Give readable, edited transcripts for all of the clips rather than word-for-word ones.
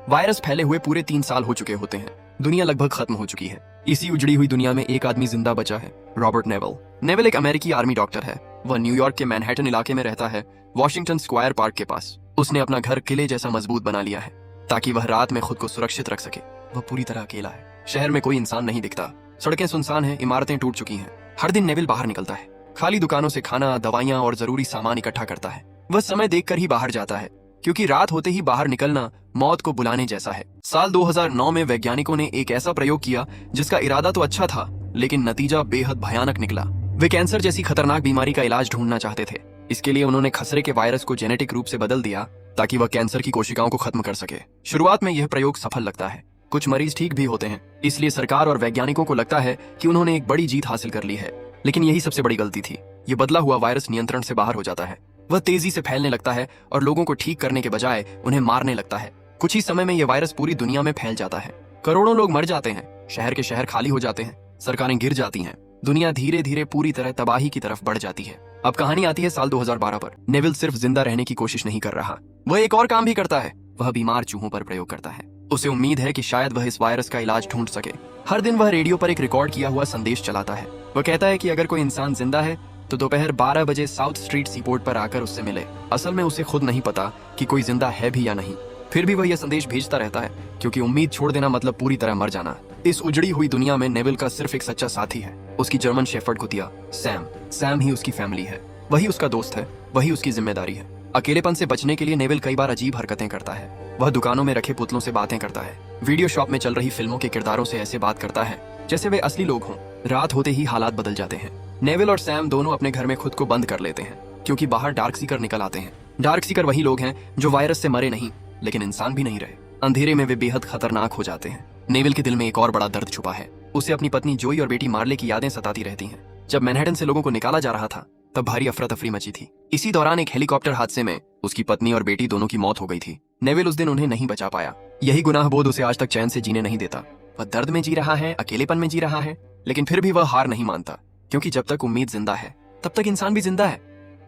Virus फैले हुए पूरे 3 साल हो चुके होते हैं। दुनिया लगभग खत्म हो चुकी है। इसी उजड़ी हुई दुनिया में एक आदमी जिंदा बचा है, रॉबर्ट नेवल। नेवल एक अमेरिकी आर्मी डॉक्टर है। वह न्यूयॉर्क के मैनहट्टन इलाके में रहता है, वॉशिंगटन स्क्वायर पार्क के पास। उसने अपना घर किले जैसा मजबूत बना लिया है ताकि वह रात में खुद को सुरक्षित रख सके। वह पूरी तरह अकेला है। शहर में कोई इंसान नहीं दिखता, सड़कें सुनसान हैं, इमारतें टूट चुकी हैं। हर दिन नेविल बाहर निकलता है, खाली दुकानों से खाना, दवाइयां और जरूरी सामान इकट्ठा करता है। वह समय देखकर ही बाहर जाता है, क्योंकि रात होते ही बाहर निकलना मौत को बुलाने जैसा है। साल 2009 में वैज्ञानिकों ने एक ऐसा प्रयोग किया जिसका इरादा तो अच्छा था, लेकिन नतीजा बेहद भयानक निकला। वे कैंसर जैसी खतरनाक बीमारी का इलाज ढूंढना चाहते थे। इसके लिए उन्होंने खसरे के वायरस को जेनेटिक रूप से बदल दिया ताकि वह कैंसर की कोशिकाओं को खत्म कर सके। शुरुआत में यह प्रयोग सफल लगता है, कुछ मरीज ठीक भी होते हैं। इसलिए सरकार और वैज्ञानिकों को लगता है कि उन्होंने एक बड़ी जीत हासिल कर ली है। लेकिन यही सबसे बड़ी गलती थी। ये बदला हुआ वायरस नियंत्रण से बाहर हो जाता है। वह तेजी से फैलने लगता है और लोगों को ठीक करने के बजाय उन्हें मारने लगता है। कुछ ही समय में यह वायरस पूरी दुनिया में फैल जाता है। करोड़ों लोग मर जाते हैं, शहर के शहर खाली हो जाते हैं, सरकारें गिर जाती हैं, दुनिया धीरे धीरे पूरी तरह तबाही की तरफ बढ़ जाती है। अब कहानी आती है साल 2012 पर। नेविल सिर्फ जिंदा रहने की कोशिश नहीं कर रहा, वह एक और काम भी करता है। वह बीमार चूहों पर प्रयोग करता है। उसे उम्मीद है कि शायद वह इस वायरस का इलाज ढूंढ सके। हर दिन वह रेडियो पर एक रिकॉर्ड किया हुआ संदेश चलाता है। वह कहता है कि अगर कोई इंसान जिंदा है तो दोपहर 12 बजे साउथ स्ट्रीट सीपोर्ट पर आकर उससे मिले। असल में उसे खुद नहीं पता कि कोई जिंदा है भी या नहीं, फिर भी वह यह संदेश भेजता रहता है, क्योंकि उम्मीद छोड़ देना मतलब पूरी तरह मर जाना। इस उजड़ी हुई दुनिया में नेविल का सिर्फ एक सच्चा साथी है, उसकी जर्मन शेफर्ड कुतिया सैम। सैम ही उसकी फैमिली है, वही उसका दोस्त है, वही उसकी जिम्मेदारी है। अकेलेपन से बचने के लिए नेविल कई बार अजीब हरकतें करता है। वह दुकानों में रखे पुतलों से बातें करता है, वीडियो शॉप में चल रही फिल्मों के किरदारों से ऐसे बात करता है जैसे वे असली लोग हों। रात होते ही हालात बदल जाते हैं। नेविल और सैम दोनों अपने घर में खुद को बंद कर लेते हैं, क्योंकि बाहर डार्क सीकर निकल आते हैं। डार्क सीकर वही लोग हैं जो वायरस से मरे नहीं, लेकिन इंसान भी नहीं रहे। अंधेरे में वे बेहद खतरनाक हो जाते हैं। नेविल के दिल में एक और बड़ा दर्द छुपा है। उसे अपनी पत्नी जोई और बेटी मार्ले की यादें सताती रहती हैं। जब मैनहट्टन से लोगों को निकाला जा रहा था तब भारी अफरा तफरी मची थी। इसी दौरान एक हेलीकॉप्टर हादसे में उसकी पत्नी और बेटी दोनों की मौत हो गई थी। नेविल उस दिन उन्हें नहीं बचा पाया। यही गुनाह बोध उसे आज तक चैन से जीने नहीं देता। वह दर्द में जी रहा है, अकेलेपन में जी रहा है, लेकिन फिर भी वह हार नहीं मानता, क्योंकि जब तक उम्मीद जिंदा है तब तक इंसान भी जिंदा है।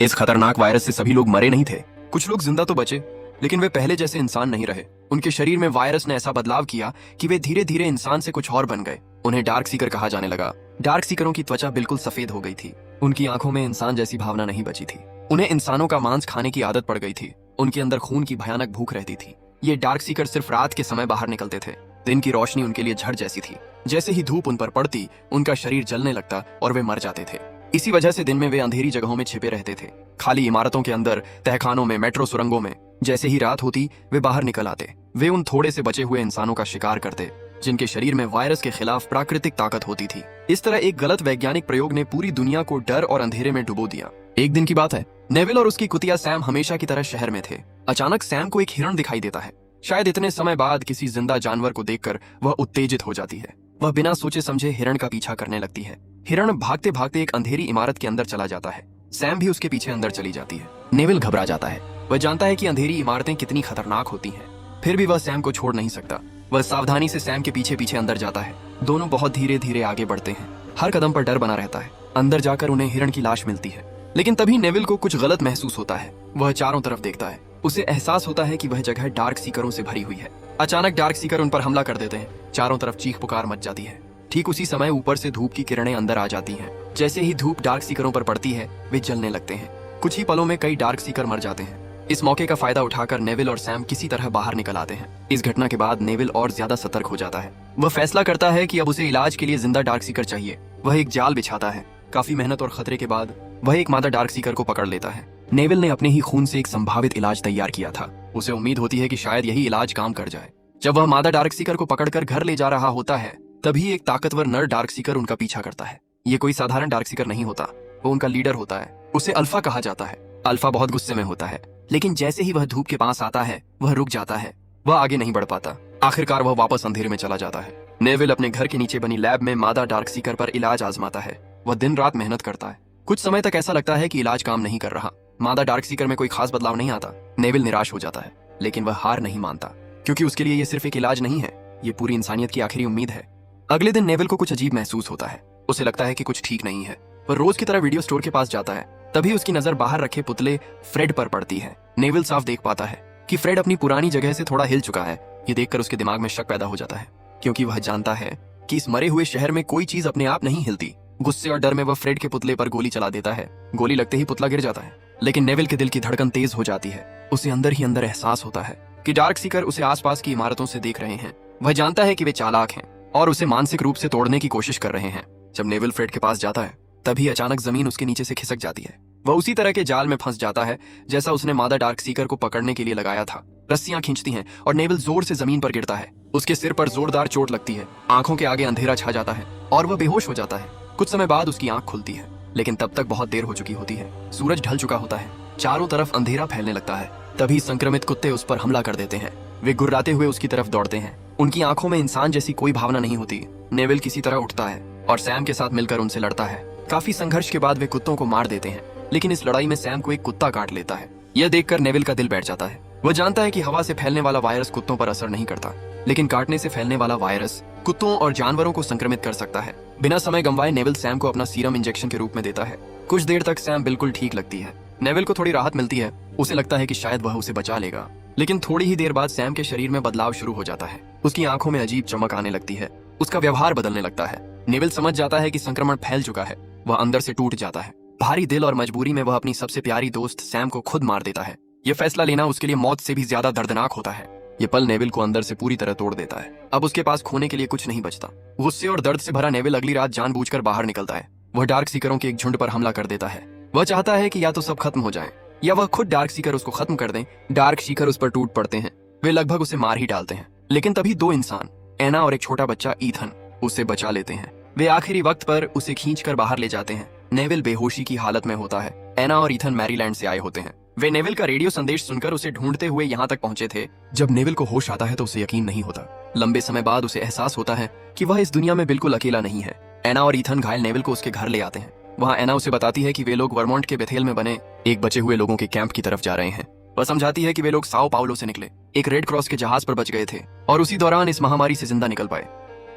इस खतरनाक वायरस से सभी लोग मरे नहीं थे। कुछ लोग जिंदा तो बचे, लेकिन वे पहले जैसे इंसान नहीं रहे। उनके शरीर में वायरस ने ऐसा बदलाव किया कि वे धीरे धीरे इंसान से कुछ और बन गए। उन्हें डार्क सीकर कहा जाने लगा। डार्क सीकरों की त्वचा बिल्कुल सफेद हो गई थी। उनकी आंखों में इंसान जैसी भावना नहीं बची थी। उन्हें इंसानों का मांस खाने की आदत पड़ गई थी। उनके अंदर खून की भयानक भूख रहती थी। ये डार्क सीकर सिर्फ रात के समय बाहर निकलते थे। दिन की रोशनी उनके लिए झड़ जैसी थी। जैसे ही धूप उन पर पड़ती उनका शरीर जलने लगता और वे मर जाते थे। इसी वजह से दिन में वे अंधेरी जगहों में छिपे रहते थे, खाली इमारतों के अंदर, तहखानों में, मेट्रो सुरंगों में। जैसे ही रात होती वे बाहर निकल आते। वे उन थोड़े से बचे हुए इंसानों का शिकार करते जिनके शरीर में वायरस के खिलाफ प्राकृतिक ताकत होती थी। इस तरह एक गलत वैज्ञानिक प्रयोग ने पूरी दुनिया को डर और अंधेरे में डुबो दिया। एक दिन की बात है, नेविल और उसकी कुतिया सैम हमेशा की तरह शहर में थे। अचानक सैम को एक हिरण दिखाई देता है। शायद इतने समय बाद किसी जिंदा जानवर को देखकर वह उत्तेजित हो जाती है। वह बिना सोचे समझे हिरण का पीछा करने लगती है। हिरण भागते भागते एक अंधेरी इमारत के अंदर चला जाता है। सैम भी उसके पीछे अंदर चली जाती है। नेविल घबरा जाता है। वह जानता है कि अंधेरी इमारतें कितनी खतरनाक होती हैं, फिर भी वह सैम को छोड़ नहीं सकता। वह सावधानी से सैम के पीछे पीछे अंदर जाता है। दोनों बहुत धीरे धीरे आगे बढ़ते हैं। हर कदम पर डर बना रहता है। अंदर जाकर उन्हें हिरण की लाश मिलती है, लेकिन तभी नेविल को कुछ गलत महसूस होता है। वह चारों तरफ देखता है। उसे एहसास होता है कि वह जगह डार्क सीकरों से भरी हुई है। अचानक डार्क सीकर उन पर हमला कर देते हैं। चारों तरफ चीख पुकार मच जाती है। ठीक उसी समय ऊपर से धूप की किरणें अंदर आ जाती हैं। जैसे ही धूप डार्क सीकरों पर पड़ती है वे जलने लगते हैं। कुछ ही पलों में कई डार्क सीकर मर जाते हैं। इस मौके का फायदा उठाकर नेविल और सैम किसी तरह बाहर निकल आते हैं। इस घटना के बाद नेविल और ज्यादा सतर्क हो जाता है। वह फैसला करता है कि अब उसे इलाज के लिए जिंदा डार्क सीकर चाहिए। वह एक जाल बिछाता है। काफी मेहनत और खतरे के बाद वह एक मादा डार्क सीकर को पकड़ लेता है। नेविल ने अपने ही खून से एक संभावित इलाज तैयार किया था। उसे उम्मीद होती है कि शायद यही इलाज काम कर जाए। जब वह मादा डार्क सीकर को पकड़कर घर ले जा रहा होता है तभी एक ताकतवर नर डार्क सीकर उनका पीछा करता है। ये कोई साधारण डार्क सीकर नहीं होता, वो उनका लीडर होता है। उसे अल्फा कहा जाता है। अल्फा बहुत गुस्से में होता है, लेकिन जैसे ही वह धूप के पास आता है वह रुक जाता है। वह आगे नहीं बढ़ पाता। आखिरकार वह वापस अंधेरे में चला जाता है। नेविल अपने घर के नीचे बनी लैब में मादा डार्क सीकर पर इलाज आजमाता है। वह दिन रात मेहनत करता है। कुछ समय तक ऐसा लगता है कि इलाज काम नहीं कर रहा। मादा डार्क सीकर में कोई खास बदलाव नहीं आता। नेविल निराश हो जाता है, लेकिन वह हार नहीं मानता, क्योंकि उसके लिए यह सिर्फ एक इलाज नहीं है, ये पूरी इंसानियत की आखिरी उम्मीद है। अगले दिन नेविल को कुछ अजीब महसूस होता है। उसे लगता है कि कुछ ठीक नहीं है। वह रोज की तरह वीडियो स्टोर के पास जाता है। तभी उसकी नजर बाहर रखे पुतले फ्रेड पर पड़ती है। नेविल साफ देख पाता है कि फ्रेड अपनी पुरानी जगह से थोड़ा हिल चुका है। ये देखकर उसके दिमाग में शक पैदा हो जाता है, क्योंकि वह जानता है कि इस मरे हुए शहर में कोई चीज अपने आप नहीं हिलती। गुस्से और डर में वह फ्रेड के पुतले पर गोली चला देता है। गोली लगते ही पुतला गिर जाता है, लेकिन नेविल के दिल की धड़कन तेज हो जाती है। उसे अंदर ही अंदर एहसास होता है कि डार्क सीकर उसे आसपास की इमारतों से देख रहे हैं। वह जानता है कि वे चालाक हैं और उसे मानसिक रूप से तोड़ने की कोशिश कर रहे हैं। जब नेविल फ्रेड के पास जाता है, तभी अचानक जमीन उसके नीचे से खिसक जाती है। वह उसी तरह के जाल में फंस जाता है जैसा उसने मादा डार्क सीकर को पकड़ने के लिए लगाया था। रस्सियां खींचती हैं और नेविल जोर से जमीन पर गिरता है। उसके सिर पर जोरदार चोट लगती है, आंखों के आगे अंधेरा छा जाता है और वह बेहोश हो जाता है। कुछ समय बाद उसकी आंख खुलती है, लेकिन तब तक बहुत देर हो चुकी होती है। सूरज ढल चुका होता है, चारों तरफ अंधेरा फैलने लगता है। तभी संक्रमित कुत्ते उस पर हमला कर देते हैं। वे गुर्राते हुए उसकी तरफ दौड़ते हैं। उनकी आंखों में इंसान जैसी कोई भावना नहीं होती। नेविल किसी तरह उठता है और सैम के साथ मिलकर उनसे लड़ता है। काफी संघर्ष के बाद वे कुत्तों को मार देते हैं, लेकिन इस लड़ाई में सैम को एक कुत्ता काट लेता है। यह देखकर नेविल का दिल बैठ जाता है। वह जानता है कि हवा से फैलने वाला वायरस कुत्तों पर असर नहीं करता, लेकिन काटने से फैलने वाला वायरस कुत्तों और जानवरों को संक्रमित कर सकता है। बिना समय गंवाए नेविल सैम को अपना सीरम इंजेक्शन के रूप में देता है। कुछ देर तक सैम बिल्कुल ठीक लगती है। नेविल को थोड़ी राहत मिलती है। उसे लगता है कि शायद वह उसे बचा लेगा, लेकिन थोड़ी ही देर बाद सैम के शरीर में बदलाव शुरू हो जाता है। उसकी आंखों में अजीब चमक आने लगती है। उसका व्यवहार बदलने लगता है। नेविल समझ जाता है कि संक्रमण फैल चुका है। वह अंदर से टूट जाता है। भारी दिल और मजबूरी में वह अपनी सबसे प्यारी दोस्त सैम को खुद मार देता है। यह फैसला लेना उसके लिए मौत से भी ज्यादा दर्दनाक होता है। ये पल नेविल को अंदर से पूरी तरह तोड़ देता है। अब उसके पास खोने के लिए कुछ नहीं बचता। गुस्से और दर्द से भरा नेविल अगली रात जानबूझकर बाहर निकलता है। वह डार्क सीकरों के एक झुंड पर हमला कर देता है। वह चाहता है कि या तो सब खत्म हो जाए या वह खुद डार्क सीकर उसको खत्म कर दें। डार्क सीकर उस पर टूट पड़ते हैं। वे लगभग उसे मार ही डालते हैं, लेकिन तभी दो इंसान, एना और एक छोटा बच्चा ईथन, उसे बचा लेते हैं। वे आखिरी वक्त पर उसे खींचकर बाहर ले जाते हैं। नेविल बेहोशी की हालत में होता है। एना और ईथन मैरीलैंड से आए होते हैं। वे नेविल का रेडियो संदेश सुनकर उसे ढूंढते हुए यहाँ तक पहुंचे थे। जब नेविल को होश आता है तो उसे यकीन नहीं होता। लंबे समय बाद उसे एहसास होता है कि वह इस दुनिया में बिल्कुल अकेला नहीं है। एना और ईथन घायल नेविल को उसके घर ले आते हैं। वहाँ एना उसे बताती है कि वे लोग वर्मोंट के बेथेल में बने एक बचे हुए लोगों के कैंप की तरफ जा रहे हैं। वह समझाती है कि वे लोग साओ पाउलो से निकले, एक रेड क्रॉस के जहाज पर बच गए थे और उसी दौरान इस महामारी से जिंदा निकल पाए।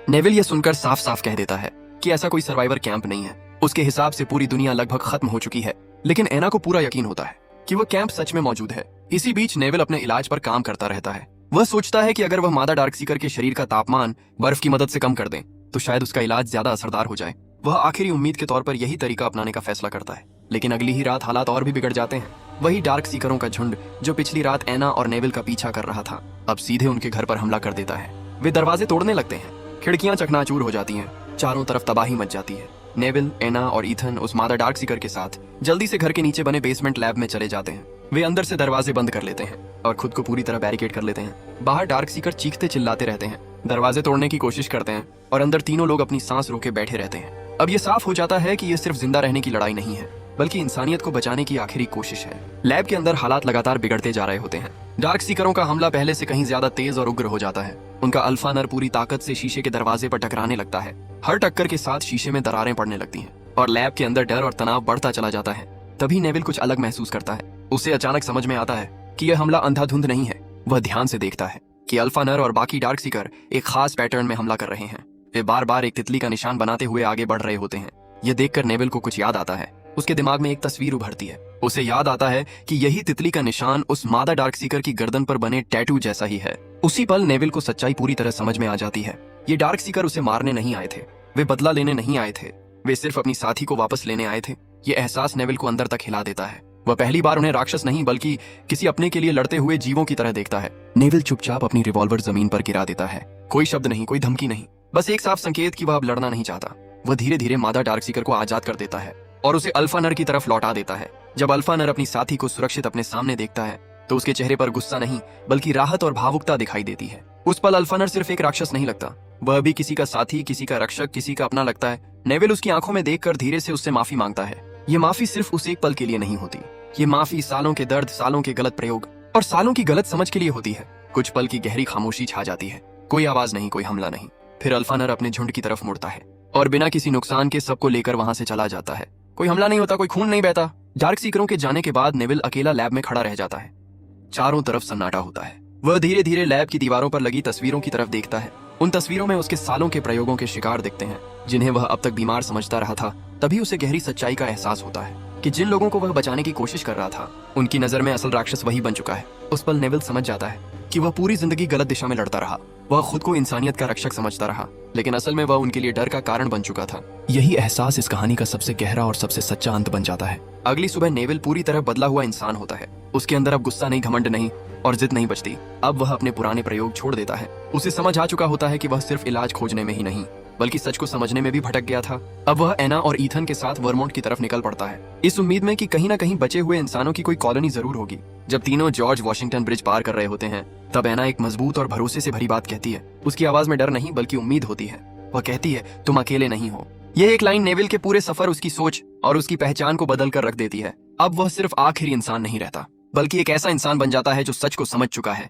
नेविल यह सुनकर साफ साफ कह देता है कि ऐसा कोई सर्वाइवर कैंप नहीं है। उसके हिसाब से पूरी दुनिया लगभग खत्म हो चुकी है, लेकिन एना को पूरा यकीन होता है कि वह कैंप सच में मौजूद है। इसी बीच नेविल अपने इलाज पर काम करता रहता है। वह सोचता है कि अगर वह मादा डार्क सीकर के शरीर का तापमान बर्फ की मदद से कम कर दें तो शायद उसका इलाज ज्यादा असरदार हो जाए। वह आखिरी उम्मीद के तौर पर यही तरीका अपनाने का फैसला करता है, लेकिन अगली ही रात हालात और भी बिगड़ जाते हैं। वही डार्क सीकरों का झुंड जो पिछली रात एना और नेविल का पीछा कर रहा था, अब सीधे उनके घर पर हमला कर देता है। वे दरवाजे तोड़ने लगते हैं, खिड़कियां चकनाचूर हो जाती हैं, चारों तरफ तबाही मच जाती है। नेविल, एना और ईथन उस मादा डार्क सीकर के साथ जल्दी से घर के नीचे बने बेसमेंट लैब में चले जाते हैं। वे अंदर से दरवाजे बंद कर लेते हैं और खुद को पूरी तरह बैरिकेड कर लेते हैं। बाहर डार्क सीकर चीखते चिल्लाते रहते हैं, दरवाजे तोड़ने की कोशिश करते हैं और अंदर तीनों लोग अपनी सांस रोके बैठे रहते हैं। अब ये साफ हो जाता है कि ये सिर्फ जिंदा रहने की लड़ाई नहीं है, बल्कि इंसानियत को बचाने की आखिरी कोशिश है। लैब के अंदर हालात लगातार बिगड़ते जा रहे होते हैं। डार्क सीकरों का हमला पहले से कहीं ज्यादा तेज और उग्र हो जाता है। उनका अल्फा नर पूरी ताकत से शीशे के दरवाजे पर टकराने लगता है। हर टक्कर के साथ शीशे में दरारें पड़ने लगती हैं और लैब के अंदर डर और तनाव बढ़ता चला जाता है। तभी नेविल कुछ अलग महसूस करता है। उसे अचानक समझ में आता है कि यह हमला अंधाधुंध नहीं है। वह ध्यान से देखता है कि अल्फा नर और बाकी डार्क सीकर एक खास पैटर्न में हमला कर रहे हैं। वे बार बार एक तितली का निशान बनाते हुए आगे बढ़ रहे होते हैं। यह देखकर नेविल को कुछ याद आता है। उसके दिमाग में एक तस्वीर उभरती है। उसे याद आता है कि यही तितली का निशान उस मादा डार्क सीकर की गर्दन पर बने टैटू जैसा ही है। उसी पल नेविल को सच्चाई पूरी तरह समझ में आ जाती है। ये डार्क सीकर उसे मारने नहीं आए थे, वे बदला लेने नहीं आए थे, वे सिर्फ अपनी साथी को वापस लेने आए थे। ये एहसास नेविल को अंदर तक हिला देता है। वह पहली बार उन्हें राक्षस नहीं बल्कि किसी अपने के लिए लड़ते हुए जीवों की तरह देखता है। नेविल चुपचाप अपनी रिवॉल्वर जमीन पर गिरा देता है। कोई शब्द नहीं, कोई धमकी नहीं, बस एक साफ संकेत कि वह अब लड़ना नहीं चाहता। वह धीरे धीरे मादा डार्क सीकर को आजाद कर देता है और उसे अल्फा नर की तरफ लौटा देता है। जब अल्फा नर अपनी साथी को सुरक्षित अपने सामने देखता है तो उसके चेहरे पर गुस्सा नहीं बल्कि राहत और भावुकता दिखाई देती है। उस पल अल्फा नर सिर्फ एक राक्षस नहीं लगता, वह भी किसी का साथी, किसी का रक्षक, किसी का अपना लगता है। नेविल उसकी आंखों में देखकर धीरे से उससे माफी मांगता है। ये माफी सिर्फ उस एक पल के लिए नहीं होती, ये माफी सालों के दर्द, सालों के गलत प्रयोग और सालों की गलत समझ के लिए होती है। कुछ पल की गहरी खामोशी छा जाती है, कोई आवाज नहीं, कोई हमला नहीं। फिर अल्फा नर अपने झुंड की तरफ मुड़ता है और बिना किसी नुकसान के सबको लेकर वहां से चला जाता है। कोई हमला नहीं होता, कोई खून नहीं बहता। डार्क सीकरों के जाने के बाद नेविल अकेला लैब में खड़ा रह जाता है। चारों तरफ सन्नाटा होता है। वह धीरे धीरे लैब की दीवारों पर लगी तस्वीरों की तरफ देखता है। उन तस्वीरों में उसके सालों के प्रयोगों के शिकार दिखते हैं जिन्हें वह अब तक बीमार समझता रहा था। तभी उसे गहरी सच्चाई का एहसास होता है कि जिन लोगों को वह बचाने की कोशिश कर रहा था उनकी नजर में असल राक्षस वही बन चुका है। उस पल नेविल समझ जाता है कि वह पूरी जिंदगी गलत दिशा में लड़ता रहा। वह खुद को इंसानियत का रक्षक समझता रहा, लेकिन असल में वह उनके लिए डर का कारण बन चुका था। यही एहसास इस कहानी का सबसे गहरा और सबसे सच्चा अंत बन जाता है। अगली सुबह नेविल पूरी तरह बदला हुआ इंसान होता है। उसके अंदर अब गुस्सा नहीं, घमंड नहीं और जिद नहीं बचती। अब वह अपने पुराने प्रयोग छोड़ देता है। उसे समझ आ चुका होता है कि वह सिर्फ इलाज खोजने में ही नहीं बल्कि सच को समझने में भी भटक गया था। अब वह एना और ईथन के साथ वर्मोंट की तरफ निकल पड़ता है, इस उम्मीद में कि कहीं ना कहीं बचे हुए इंसानों की कोई कॉलोनी जरूर होगी। जब तीनों जॉर्ज वॉशिंगटन ब्रिज पार कर रहे होते हैं, तब एना एक मजबूत और भरोसे से भरी बात कहती है। उसकी आवाज में डर नहीं बल्कि उम्मीद होती है। वह कहती है, तुम अकेले नहीं हो। यह एक लाइन नेविल के पूरे सफर, उसकी सोच और उसकी पहचान को बदल कर रख देती है। अब वह सिर्फ आखिरी इंसान नहीं रहता, बल्कि एक ऐसा इंसान बन जाता है जो सच को समझ चुका है,